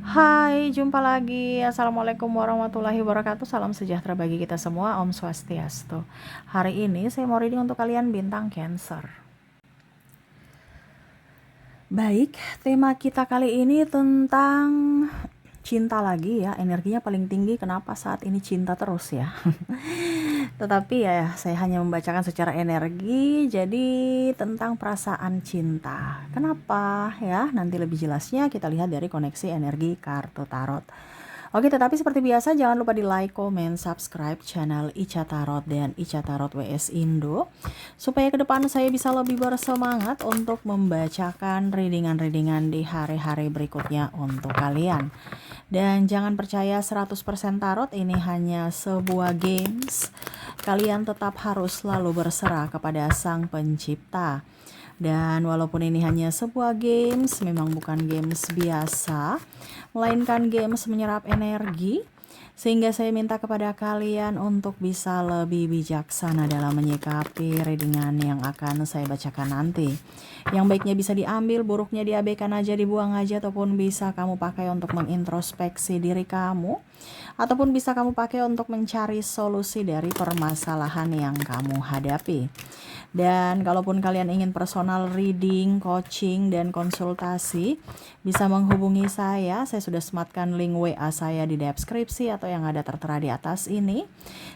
Hai, jumpa lagi. Assalamualaikum warahmatullahi wabarakatuh. Salam sejahtera bagi kita semua. Om Swastiastu. Hari ini saya mau reading untuk kalian bintang Cancer. Baik, tema kita kali ini tentang cinta lagi ya. Energinya paling tinggi, kenapa saat ini cinta terus ya. Tetapi ya saya hanya membacakan secara energi, jadi tentang perasaan cinta. Kenapa ya? Nanti lebih jelasnya kita lihat dari koneksi energi kartu tarot. Oke, tetapi seperti biasa jangan lupa di like, comment, subscribe channel Ica Tarot dan Ica Tarot WS Indo supaya ke depan saya bisa lebih bersemangat untuk membacakan readingan-readingan di hari-hari berikutnya untuk kalian. Dan jangan percaya 100% tarot ini hanya sebuah games. Kalian tetap harus selalu berserah kepada Sang Pencipta. Dan walaupun ini hanya sebuah games, memang bukan games biasa, melainkan games menyerap energi, sehingga saya minta kepada kalian untuk bisa lebih bijaksana dalam menyikapi readingan yang akan saya bacakan nanti. Yang baiknya bisa diambil, buruknya diabaikan aja, dibuang aja, ataupun bisa kamu pakai untuk mengintrospeksi diri kamu, ataupun bisa kamu pakai untuk mencari solusi dari permasalahan yang kamu hadapi. Dan kalaupun kalian ingin personal reading, coaching, dan konsultasi, bisa menghubungi saya. Saya sudah sematkan link WA saya di deskripsi atau yang ada tertera di atas ini.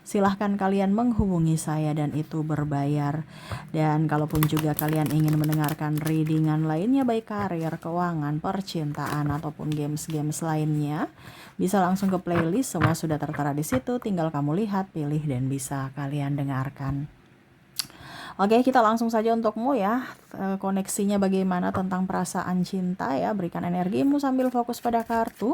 Silahkan kalian menghubungi saya dan itu berbayar. Dan kalaupun juga kalian ingin mendengarkan readingan lainnya, baik karir, keuangan, percintaan, ataupun games-games lainnya, bisa langsung ke playlist. Semua sudah tertera di situ. Tinggal kamu lihat, pilih, dan bisa kalian dengarkan. Oke, kita langsung saja untukmu ya. Koneksinya bagaimana tentang perasaan cinta ya. Berikan energimu sambil fokus pada kartu.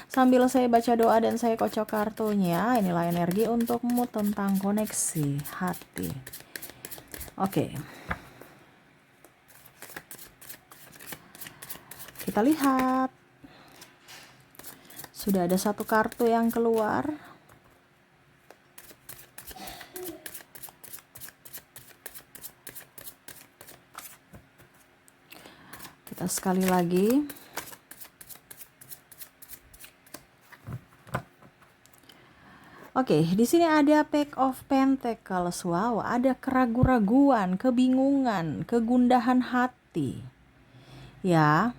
Sambil saya baca doa dan saya kocok kartunya. Inilah energi untukmu tentang koneksi hati. Oke. Kita lihat. Sudah ada satu kartu yang keluar. Kita sekali lagi. Oke, di sini ada Page of Pentacles. Wow, ada keraguan-raguan, kebingungan, kegundahan hati. Ya.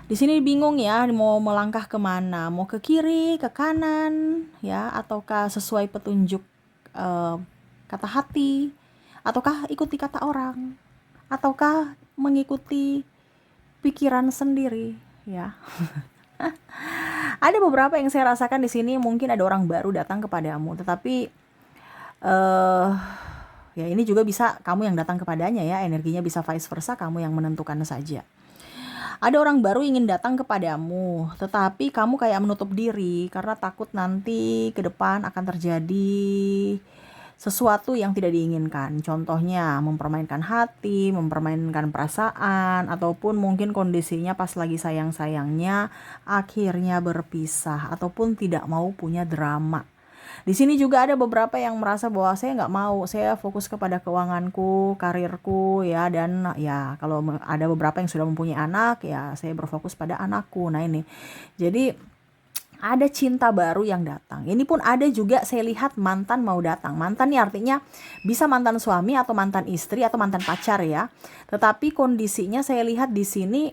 Di sini bingung ya, mau melangkah kemana, mau ke kiri, ke kanan, ya, ataukah sesuai petunjuk kata hati, ataukah ikuti kata orang, ataukah mengikuti pikiran sendiri, ya. Ada beberapa yang saya rasakan di sini, mungkin ada orang baru datang kepadamu, tetapi ya ini juga bisa kamu yang datang kepadanya ya, energinya bisa vice versa, kamu yang menentukan saja. Ada orang baru ingin datang kepadamu, tetapi kamu kayak menutup diri karena takut nanti ke depan akan terjadi sesuatu yang tidak diinginkan. Contohnya mempermainkan hati, mempermainkan perasaan, ataupun mungkin kondisinya pas lagi sayang-sayangnya akhirnya berpisah, ataupun tidak mau punya drama. Di sini juga ada beberapa yang merasa bahwa saya nggak mau, saya fokus kepada keuanganku, karirku ya, dan ya kalau ada beberapa yang sudah mempunyai anak ya saya berfokus pada anakku. Nah ini, jadi ada cinta baru yang datang. Ini pun ada juga saya lihat mantan mau datang. Mantan ini artinya bisa mantan suami atau mantan istri atau mantan pacar ya. Tetapi kondisinya saya lihat di sini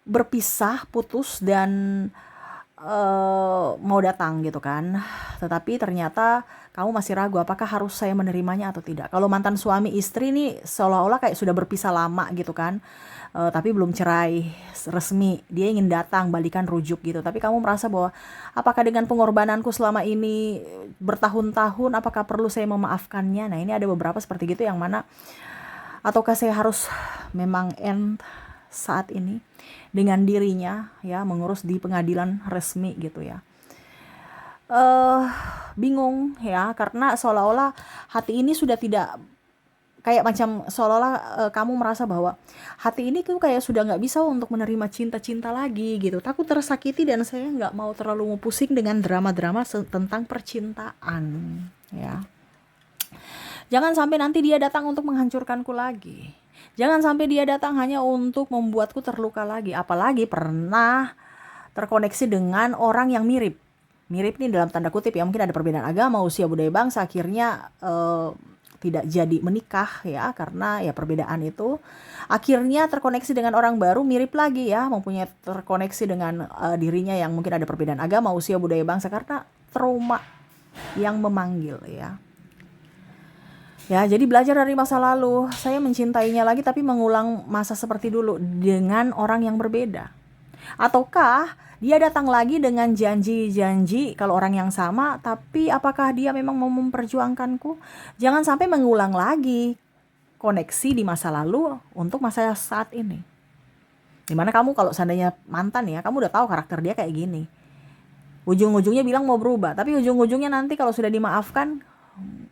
berpisah, putus, dan mau datang gitu kan. Tetapi ternyata kamu masih ragu apakah harus saya menerimanya atau tidak. Kalau mantan suami istri nih seolah-olah kayak sudah berpisah lama gitu kan, tapi belum cerai resmi, dia ingin datang, balikan, rujuk gitu. Tapi kamu merasa bahwa apakah dengan pengorbananku selama ini bertahun-tahun, apakah perlu saya memaafkannya. Nah ini ada beberapa seperti gitu yang mana, ataukah saya harus memang end saat ini dengan dirinya ya, mengurus di pengadilan resmi gitu ya. Bingung ya, karena seolah-olah hati ini sudah tidak, kayak macam seolah-olah kamu merasa bahwa hati ini tuh kayak sudah nggak bisa untuk menerima cinta-cinta lagi gitu, takut tersakiti, dan saya nggak mau terlalu pusing dengan drama-drama tentang percintaan ya. Jangan sampai nanti dia datang untuk menghancurkanku lagi. Jangan sampai dia datang hanya untuk membuatku terluka lagi. Apalagi pernah terkoneksi dengan orang yang mirip. Mirip nih dalam tanda kutip ya, mungkin ada perbedaan agama, usia, budaya, bangsa, akhirnya tidak jadi menikah ya, karena ya perbedaan itu. Akhirnya terkoneksi dengan orang baru, mirip lagi ya, mempunyai terkoneksi dengan dirinya yang mungkin ada perbedaan agama, usia, budaya, bangsa, karena trauma yang memanggil ya. Ya, jadi belajar dari masa lalu. Saya mencintainya lagi tapi mengulang masa seperti dulu dengan orang yang berbeda. Ataukah dia datang lagi dengan janji-janji kalau orang yang sama, tapi apakah dia memang mau memperjuangkanku? Jangan sampai mengulang lagi koneksi di masa lalu untuk masa saat ini. Dimana kamu kalau seandainya mantan ya, kamu udah tahu karakter dia kayak gini. Ujung-ujungnya bilang mau berubah, tapi ujung-ujungnya nanti kalau sudah dimaafkan,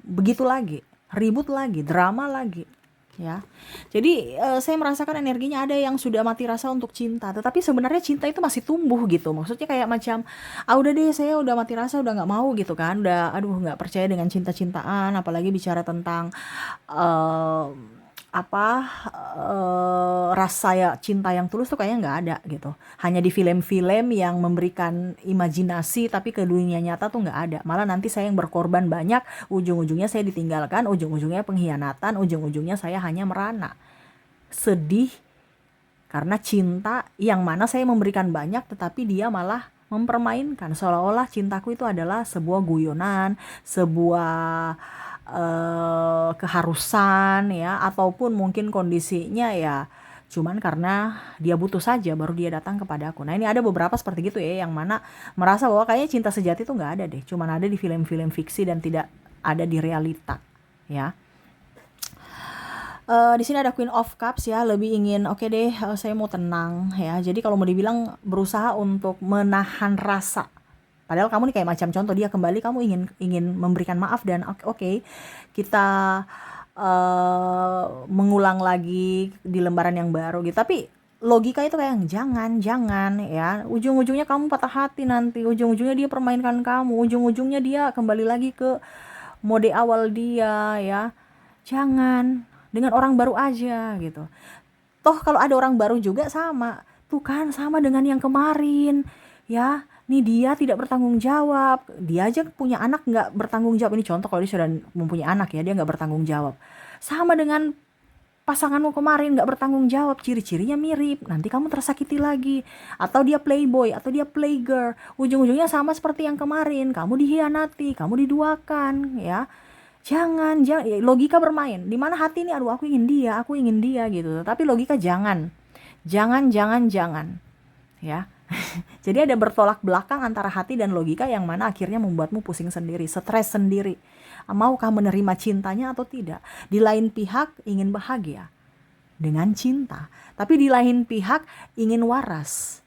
begitu lagi. Ribut lagi, drama lagi. Ya, jadi saya merasakan energinya ada yang sudah mati rasa untuk cinta, tetapi sebenarnya cinta itu masih tumbuh gitu. Maksudnya kayak macam, udah deh saya udah mati rasa, udah nggak mau gitu kan, udah aduh nggak percaya dengan cinta-cintaan, apalagi bicara tentang eh, apa rasa ya cinta yang tulus tuh kayaknya nggak ada gitu. Hanya di film-film yang memberikan imajinasi, tapi ke dunia nyata tuh nggak ada. Malah nanti saya yang berkorban banyak, ujung-ujungnya saya ditinggalkan, ujung-ujungnya pengkhianatan, ujung-ujungnya saya hanya merana. Sedih karena cinta yang mana saya memberikan banyak, tetapi dia malah mempermainkan. Seolah-olah cintaku itu adalah sebuah guyonan, sebuah keharusan ya, ataupun mungkin kondisinya ya cuman karena dia butuh saja baru dia datang kepada aku. Nah ini ada beberapa seperti gitu ya, yang mana merasa bahwa kayaknya cinta sejati itu nggak ada deh, cuman ada di film-film fiksi dan tidak ada di realita ya. Di sini ada Queen of Cups ya, lebih ingin oke deh, saya mau tenang ya. Jadi kalau mau dibilang berusaha untuk menahan rasa. Padahal kamu nih kayak macam contoh, dia kembali, kamu ingin memberikan maaf dan oke, kita mengulang lagi di lembaran yang baru gitu. Tapi logika itu kayak jangan ya. Ujung-ujungnya kamu patah hati nanti. Ujung-ujungnya dia permainkan kamu. Ujung-ujungnya dia kembali lagi ke mode awal dia ya. Jangan, dengan orang baru aja gitu. Toh kalau ada orang baru juga sama, tuh kan sama dengan yang kemarin ya. Nih dia tidak bertanggung jawab, dia aja punya anak nggak bertanggung jawab. Ini contoh kalau dia sudah mempunyai anak ya, dia nggak bertanggung jawab. Sama dengan pasanganmu kemarin nggak bertanggung jawab, ciri-cirinya mirip, nanti kamu tersakiti lagi. Atau dia playboy, atau dia playgirl, ujung-ujungnya sama seperti yang kemarin, kamu dihianati, kamu diduakan ya. Jangan logika bermain. Di mana hati ini, aduh aku ingin dia gitu. Tapi logika jangan. Jangan ya. Jadi ada bertolak belakang antara hati dan logika yang mana akhirnya membuatmu pusing sendiri, stres sendiri. Maukah menerima cintanya atau tidak? Di lain pihak ingin bahagia dengan cinta, tapi di lain pihak ingin waras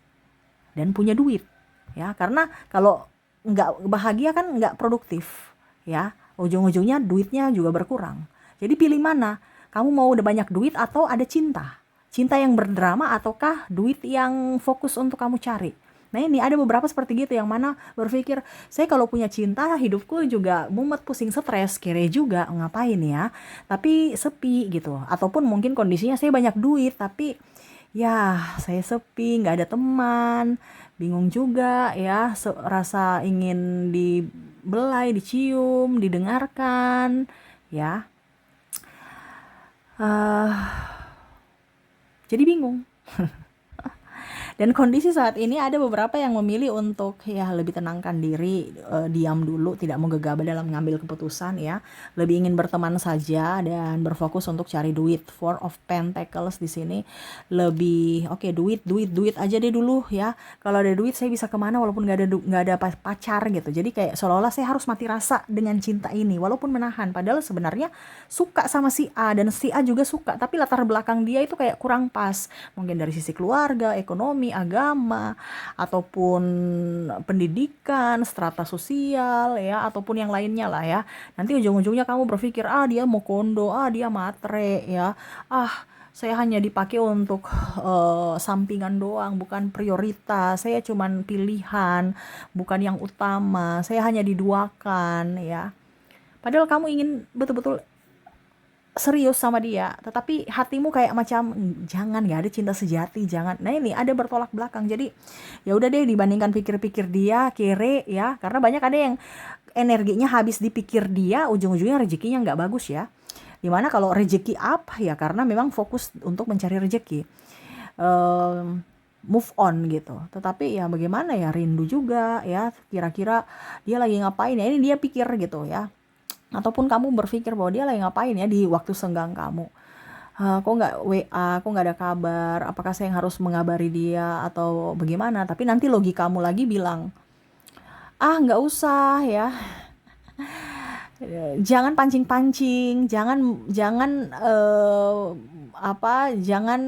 dan punya duit ya. Karena kalau nggak bahagia kan nggak produktif ya. Ujung-ujungnya duitnya juga berkurang. Jadi pilih mana? Kamu mau udah banyak duit atau ada cinta? Cinta yang berdrama ataukah duit yang fokus untuk kamu cari? Nah ini ada beberapa seperti gitu yang mana berpikir, saya kalau punya cinta hidupku juga mumet, pusing, stres, kere juga, ngapain ya? Tapi sepi gitu. Ataupun mungkin kondisinya saya banyak duit tapi ya saya sepi, nggak ada teman, bingung juga ya, rasa ingin dibelai, dicium, didengarkan ya. Jadi bingung. Dan kondisi saat ini ada beberapa yang memilih untuk ya lebih tenangkan diri, diam dulu, tidak mau gegabah dalam mengambil keputusan ya. Lebih ingin berteman saja dan berfokus untuk cari duit. Four of Pentacles di sini lebih oke, duit aja deh dulu ya. Kalau ada duit saya bisa kemana walaupun nggak ada pacar gitu. Jadi kayak seolah-olah saya harus mati rasa dengan cinta ini walaupun menahan. Padahal sebenarnya suka sama si A dan si A juga suka, tapi latar belakang dia itu kayak kurang pas. Mungkin dari sisi keluarga, ekonomi, agama, ataupun pendidikan, strata sosial ya, ataupun yang lainnya lah ya. Nanti ujung-ujungnya kamu berpikir, dia mau kondo, dia matre ya. Saya hanya dipakai untuk sampingan doang, bukan prioritas. Saya cuman pilihan, bukan yang utama. Saya hanya diduakan ya. Padahal kamu ingin betul-betul serius sama dia, tetapi hatimu kayak macam jangan, nggak ada cinta sejati, jangan. Nah ini ada bertolak belakang. Jadi ya udah deh, dibandingkan pikir-pikir dia kere ya, karena banyak ada yang energinya habis dipikir dia, ujung-ujungnya rezekinya nggak bagus ya. Dimana kalau rezeki apa ya, karena memang fokus untuk mencari rezeki, move on gitu. Tetapi ya bagaimana ya, rindu juga ya, kira-kira dia lagi ngapain ya, ini dia pikir gitu ya. Ataupun kamu berpikir bahwa dia lagi ngapain ya di waktu senggang kamu. Kok nggak WA, kok nggak ada kabar, apakah saya yang harus mengabari dia atau bagaimana. Tapi nanti logikamu lagi bilang, ah nggak usah ya, jangan pancing-pancing, jangan jangan jangan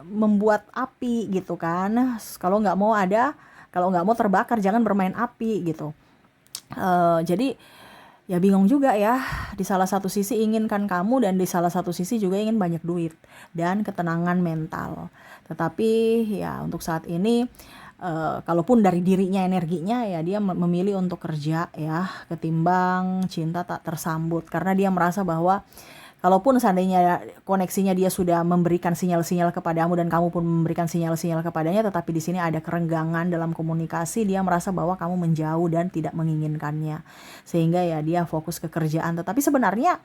membuat api gitu kan. Kalau nggak mau ada, kalau nggak mau terbakar, jangan bermain api gitu. Jadi ya bingung juga ya, di salah satu sisi inginkan kamu dan di salah satu sisi juga ingin banyak duit dan ketenangan mental. Tetapi ya untuk saat ini, kalaupun dari dirinya energinya ya dia memilih untuk kerja ya, ketimbang cinta tak tersambut, karena dia merasa bahwa kalaupun seandainya koneksinya dia sudah memberikan sinyal-sinyal kepadamu dan kamu pun memberikan sinyal-sinyal kepadanya, tetapi di sini ada kerenggangan dalam komunikasi, dia merasa bahwa kamu menjauh dan tidak menginginkannya. Sehingga ya dia fokus ke kerjaan, tetapi sebenarnya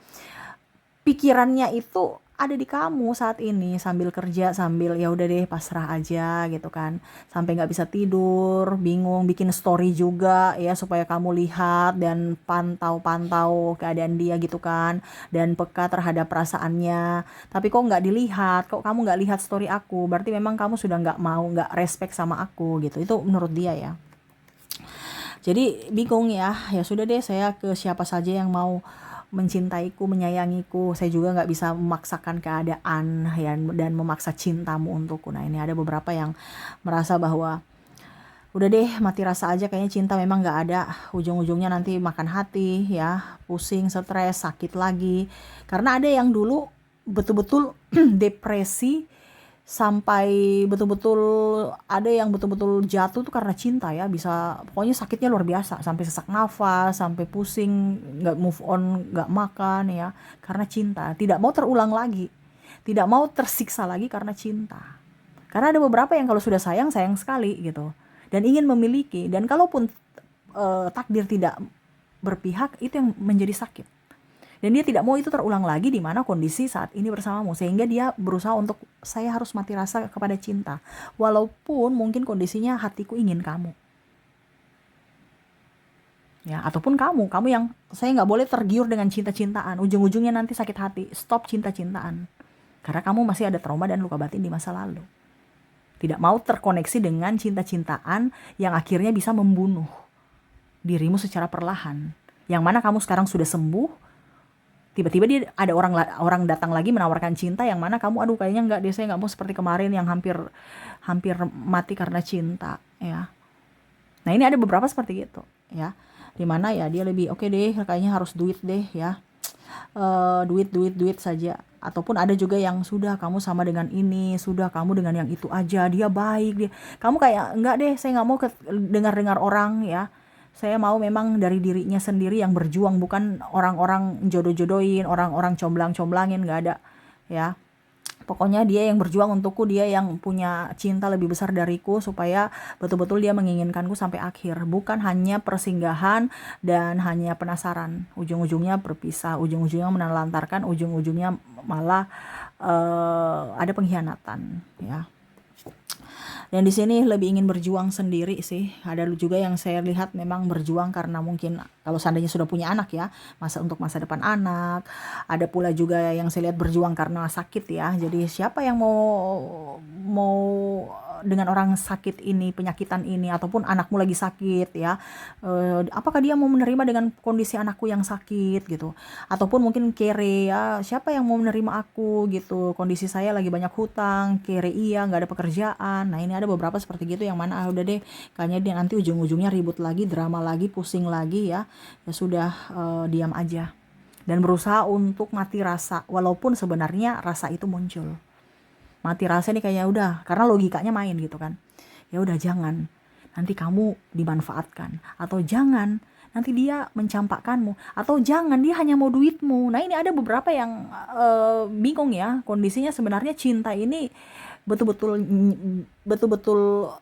pikirannya itu ada di kamu saat ini, sambil kerja, sambil ya udah deh pasrah aja gitu kan, sampai nggak bisa tidur, bingung, bikin story juga ya supaya kamu lihat dan pantau-pantau keadaan dia gitu kan, dan peka terhadap perasaannya. Tapi kok nggak dilihat, kok kamu nggak lihat story aku, berarti memang kamu sudah nggak mau, nggak respect sama aku gitu, itu menurut dia ya. Jadi bingung ya, ya sudah deh, saya ke siapa saja yang mau mencintaiku, menyayangiku. Saya juga nggak bisa memaksakan keadaan ya, dan memaksa cintamu untukku. Nah ini ada beberapa yang merasa bahwa udah deh mati rasa aja, kayaknya cinta memang nggak ada. Ujung-ujungnya nanti makan hati ya, pusing, stres, sakit lagi. Karena ada yang dulu betul-betul depresi, sampai betul-betul ada yang betul-betul jatuh tuh karena cinta ya, bisa pokoknya sakitnya luar biasa, sampai sesak nafas, sampai pusing, nggak move on, nggak makan ya, karena cinta, tidak mau terulang lagi, tidak mau tersiksa lagi karena cinta. Karena ada beberapa yang kalau sudah sayang, sayang sekali gitu, dan ingin memiliki, dan kalaupun takdir tidak berpihak, itu yang menjadi sakit. Dan dia tidak mau itu terulang lagi di mana kondisi saat ini bersamamu, sehingga dia berusaha untuk, saya harus mati rasa kepada cinta walaupun mungkin kondisinya hatiku ingin kamu ya. Ataupun kamu yang, saya nggak boleh tergiur dengan cinta-cintaan, ujung-ujungnya nanti sakit hati. Stop cinta-cintaan, karena kamu masih ada trauma dan luka batin di masa lalu. Tidak mau terkoneksi dengan cinta-cintaan yang akhirnya bisa membunuh dirimu secara perlahan, yang mana kamu sekarang sudah sembuh, tiba-tiba dia ada orang datang lagi menawarkan cinta, yang mana kamu, aduh kayaknya nggak deh, saya nggak mau seperti kemarin yang hampir mati karena cinta ya. Nah ini ada beberapa seperti gitu ya, dimana ya dia lebih oke deh, kayaknya harus duit deh ya, duit saja. Ataupun ada juga yang sudah kamu sama dengan ini, sudah kamu dengan yang itu aja, dia baik, dia, kamu kayak enggak deh, saya nggak mau dengar orang ya, saya mau memang dari dirinya sendiri yang berjuang, bukan orang-orang jodoh-jodohin, orang-orang comblang-comblangin, nggak ada ya. Pokoknya dia yang berjuang untukku, dia yang punya cinta lebih besar dariku, supaya betul-betul dia menginginkanku sampai akhir, bukan hanya persinggahan dan hanya penasaran. Ujung-ujungnya berpisah, ujung-ujungnya menelantarkan, ujung-ujungnya malah ada pengkhianatan ya. Dan di sini lebih ingin berjuang sendiri sih. Ada juga yang saya lihat memang berjuang karena mungkin kalau seandainya sudah punya anak ya, untuk masa depan anak. Ada pula juga yang saya lihat berjuang karena sakit ya. Jadi siapa yang mau dengan orang sakit ini, penyakitan ini, ataupun anakmu lagi sakit ya, apakah dia mau menerima dengan kondisi anakku yang sakit gitu? Ataupun mungkin kere ya, siapa yang mau menerima aku gitu, kondisi saya lagi banyak hutang, kere iya, nggak ada pekerjaan. Nah ini ada beberapa seperti gitu, yang mana udah deh, kayaknya dia nanti ujung-ujungnya ribut lagi, drama lagi, pusing lagi ya, ya sudah, diam aja dan berusaha untuk mati rasa, walaupun sebenarnya rasa itu muncul. Mati rasa nih kayaknya udah, karena logikanya main gitu kan, ya udah jangan, nanti kamu dimanfaatkan, atau jangan, nanti dia mencampakkanmu. Atau jangan, dia hanya mau duitmu. Nah, ini ada beberapa yang bingung ya, kondisinya sebenarnya cinta ini betul-betul betul-betul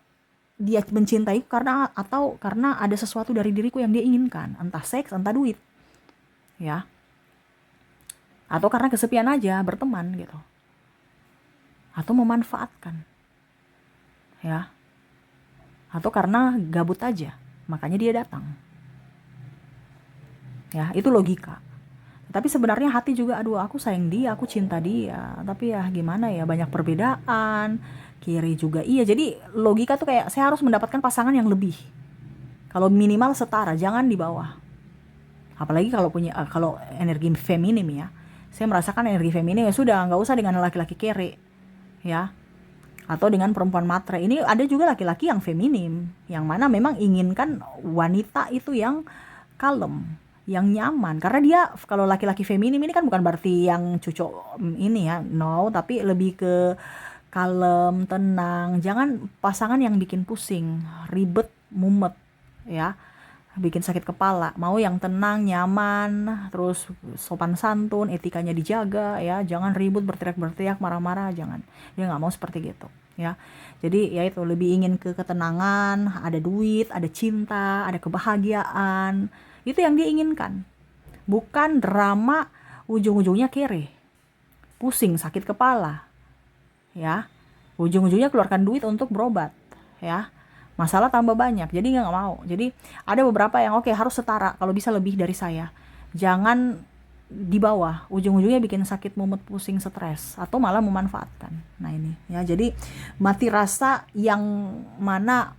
dia mencintai karena, atau karena ada sesuatu dari diriku yang dia inginkan, entah seks, entah duit, ya, atau karena kesepian aja berteman gitu, atau memanfaatkan, ya, atau karena gabut aja makanya dia datang, ya, itu logika. Tapi sebenarnya hati juga, aduh aku sayang dia, aku cinta dia, tapi ya gimana ya, banyak perbedaan, kiri juga iya. Jadi logika tuh kayak saya harus mendapatkan pasangan yang lebih, kalau minimal setara, jangan di bawah. Apalagi kalau punya kalau energi feminim ya, saya merasakan energi feminim ya sudah, nggak usah dengan laki-laki kere, ya, atau dengan perempuan matre. Ini ada juga laki-laki yang feminim, yang mana memang inginkan wanita itu yang kalem, yang nyaman. Karena dia, kalau laki-laki feminim ini kan bukan berarti yang cucok ini ya, no, tapi lebih ke kalem, tenang. Jangan pasangan yang bikin pusing, ribet, mumet, ya, bikin sakit kepala. Mau yang tenang, nyaman, terus sopan santun, etikanya dijaga, ya, jangan ribut, berteriak-berteriak, marah-marah, jangan. Dia nggak mau seperti gitu, ya. Jadi ya itu, lebih ingin ke ketenangan, ada duit, ada cinta, ada kebahagiaan. Itu yang dia inginkan, bukan drama ujung-ujungnya kere, pusing, sakit kepala, ya, ujung-ujungnya keluarkan duit untuk berobat, ya, masalah tambah banyak. Jadi nggak mau. Jadi ada beberapa yang oke, harus setara, kalau bisa lebih dari saya, jangan di bawah, ujung-ujungnya bikin sakit, mumet, pusing, stres, atau malah memanfaatkan. Nah ini ya, jadi mati rasa yang mana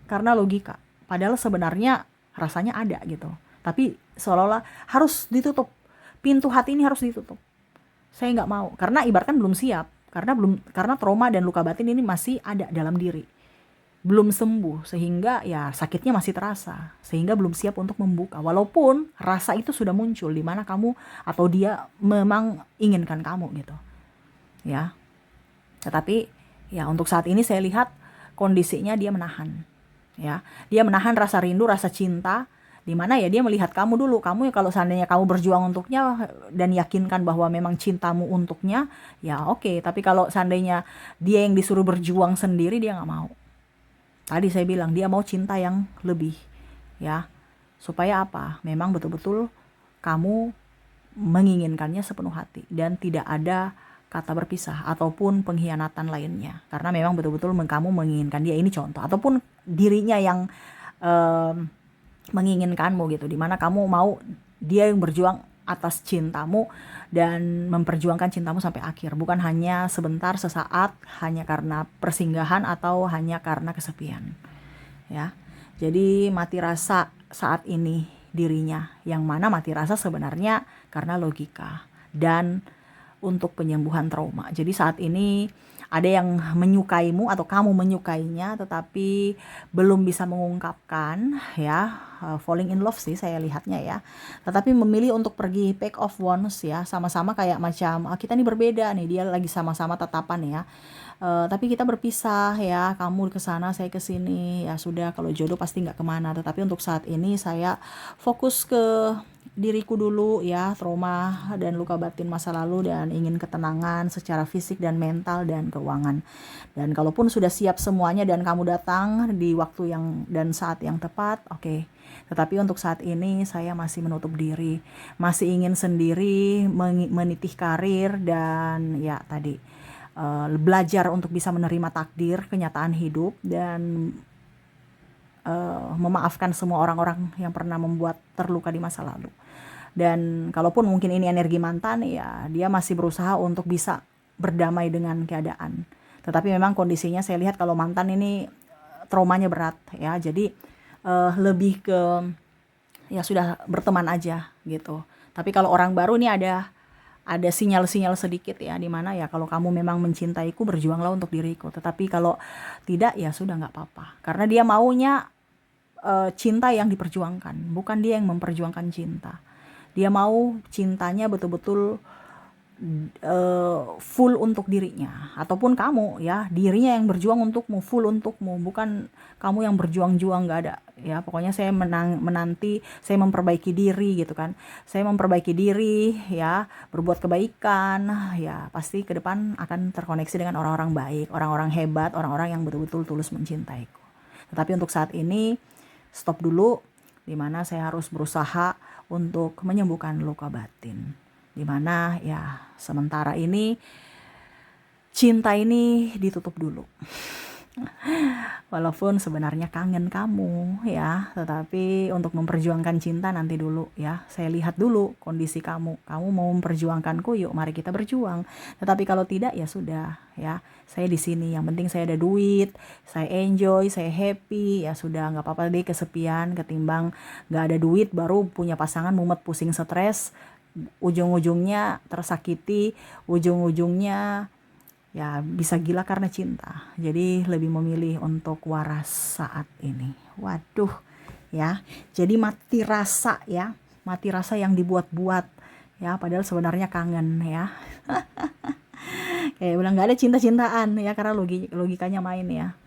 karena logika, padahal sebenarnya rasanya ada gitu, tapi seolah-olah harus ditutup, pintu hati ini harus ditutup. Saya nggak mau, karena ibaratkan belum siap, karena trauma dan luka batin ini masih ada dalam diri, belum sembuh, sehingga ya sakitnya masih terasa, sehingga belum siap untuk membuka, walaupun rasa itu sudah muncul di mana kamu atau dia memang inginkan kamu gitu, ya. Tetapi ya untuk saat ini saya lihat kondisinya dia menahan, ya, dia menahan rasa rindu, rasa cinta, di mana ya dia melihat kamu dulu, kamu ya, kalau seandainya kamu berjuang untuknya dan yakinkan bahwa memang cintamu untuknya, ya oke. Tapi kalau seandainya dia yang disuruh berjuang sendiri, dia nggak mau. Tadi saya bilang dia mau cinta yang lebih, ya, supaya apa? Memang betul-betul kamu menginginkannya sepenuh hati dan tidak ada kata berpisah ataupun pengkhianatan lainnya, karena memang betul-betul kamu menginginkan dia. Ini contoh, ataupun dirinya yang menginginkanmu gitu, dimana kamu mau dia yang berjuang atas cintamu dan memperjuangkan cintamu sampai akhir, bukan hanya sebentar, sesaat, hanya karena persinggahan atau hanya karena kesepian, ya. Jadi mati rasa saat ini dirinya, yang mana mati rasa sebenarnya karena logika dan untuk penyembuhan trauma. Jadi saat ini ada yang menyukaimu atau kamu menyukainya, tetapi belum bisa mengungkapkan, ya, falling in love sih saya lihatnya ya. Tetapi memilih untuk pergi back of wands, ya, sama-sama kayak macam kita nih berbeda nih, dia lagi sama-sama tatapan ya. Tapi kita berpisah ya, kamu ke sana, saya ke sini, ya sudah, kalau jodoh pasti nggak kemana. Tetapi untuk saat ini saya fokus ke diriku dulu ya, trauma dan luka batin masa lalu, dan ingin ketenangan secara fisik dan mental dan keuangan. Dan kalaupun sudah siap semuanya dan kamu datang di waktu yang dan saat yang tepat, oke. Tetapi untuk saat ini saya masih menutup diri, masih ingin sendiri menitih karir dan ya tadi belajar untuk bisa menerima takdir, kenyataan hidup, dan memaafkan semua orang-orang yang pernah membuat terluka di masa lalu. Dan kalaupun mungkin ini energi mantan, ya dia masih berusaha untuk bisa berdamai dengan keadaan. Tetapi memang kondisinya saya lihat kalau mantan ini traumanya berat ya. Jadi lebih ke ya sudah berteman aja gitu. Tapi kalau orang baru ini ada sinyal-sinyal sedikit ya, dimana ya kalau kamu memang mencintaiku, berjuanglah untuk diriku. Tetapi kalau tidak, ya sudah, nggak apa-apa. Karena dia maunya cinta yang diperjuangkan, bukan dia yang memperjuangkan cinta. Dia mau cintanya betul-betul full untuk dirinya, ataupun kamu ya, dirinya yang berjuang untukmu, full untukmu, bukan kamu yang berjuang-juang, nggak ada ya. Pokoknya saya menanti, saya memperbaiki diri gitu kan, saya memperbaiki diri ya, berbuat kebaikan ya, pasti ke depan akan terkoneksi dengan orang-orang baik, orang-orang hebat, orang-orang yang betul-betul tulus mencintaiku. Tetapi untuk saat ini stop dulu, dimana saya harus berusaha untuk menyembuhkan luka batin, dimana ya sementara ini cinta ini ditutup dulu. Walaupun sebenarnya kangen kamu ya, tetapi untuk memperjuangkan cinta nanti dulu ya. Saya lihat dulu kondisi kamu. Kamu mau memperjuangkanku, yuk mari kita berjuang. Tetapi kalau tidak ya sudah ya. Saya di sini, yang penting saya ada duit, saya enjoy, saya happy, ya sudah, nggak apa-apa deh kesepian ketimbang nggak ada duit baru punya pasangan mumet pusing stres, ujung-ujungnya tersakiti, ujung-ujungnya ya bisa gila karena cinta. Jadi lebih memilih untuk waras saat ini. Waduh ya. Jadi mati rasa ya. Mati rasa yang dibuat-buat ya, padahal sebenarnya kangen ya. Kayak bilang nggak ada cinta-cintaan ya, karena logikanya main ya.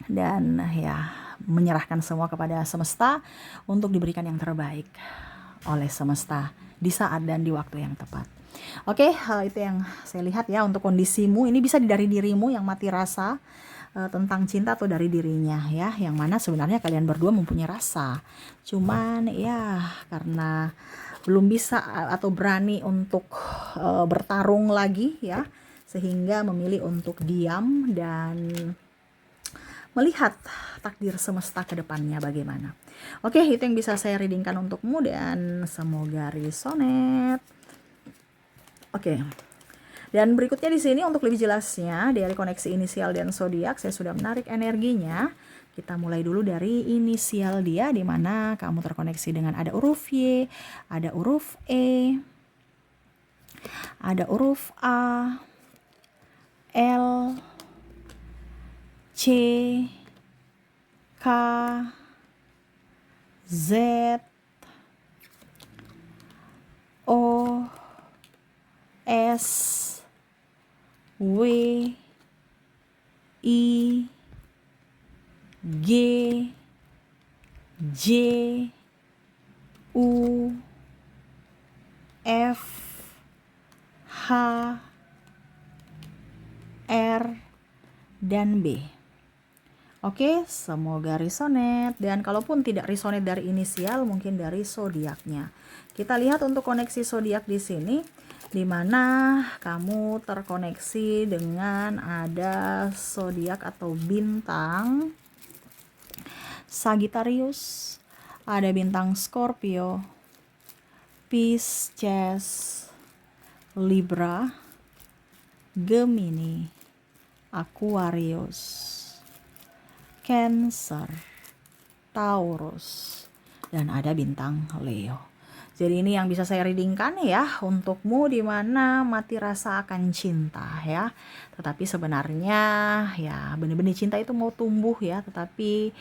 Dan ya menyerahkan semua kepada semesta untuk diberikan yang terbaik oleh semesta di saat dan di waktu yang tepat. Oke, itu yang saya lihat ya untuk kondisimu. Ini bisa dari dirimu yang mati rasa tentang cinta, atau dari dirinya ya, yang mana sebenarnya kalian berdua mempunyai rasa. Cuman ya karena belum bisa atau berani untuk bertarung lagi ya, sehingga memilih untuk diam dan melihat takdir semesta ke depannya bagaimana. Oke, itu yang bisa saya readingkan untukmu dan semoga resonate. Oke. Dan berikutnya di sini untuk lebih jelasnya dari koneksi inisial dan zodiak, saya sudah menarik energinya. Kita mulai dulu dari inisial dia, di mana kamu terkoneksi dengan ada huruf Y, ada huruf E, ada huruf A, L, C, K, Z, O, S, W, I, G, J, U, F, H, R, dan B. Oke, semoga resonate. Dan kalaupun tidak resonate dari inisial, mungkin dari zodiaknya. Kita lihat untuk koneksi zodiak di sini, di mana kamu terkoneksi dengan ada zodiak atau bintang Sagittarius, ada bintang Scorpio, Pisces, Libra, Gemini, Aquarius, Cancer, Taurus, dan ada bintang Leo. Jadi ini yang bisa saya readingkan ya untukmu, di mana mati rasa akan cinta ya. Tetapi sebenarnya ya benih-benih cinta itu mau tumbuh ya, tetapi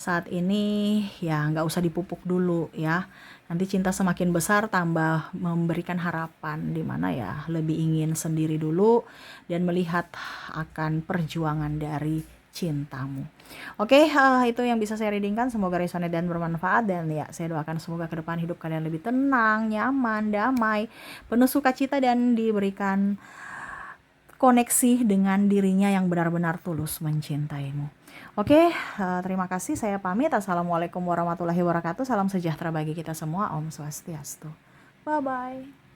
saat ini ya nggak usah dipupuk dulu ya. Nanti cinta semakin besar tambah memberikan harapan, di mana ya lebih ingin sendiri dulu dan melihat akan perjuangan dari cintamu. Oke, itu yang bisa saya readingkan. Semoga resonate dan bermanfaat, dan ya saya doakan semoga ke depan hidup kalian lebih tenang, nyaman, damai, penuh sukacita, dan diberikan koneksi dengan dirinya yang benar-benar tulus mencintaimu. Oke, terima kasih, saya pamit. Assalamualaikum warahmatullahi wabarakatuh. Salam sejahtera bagi kita semua. Om Swastiastu. Bye bye.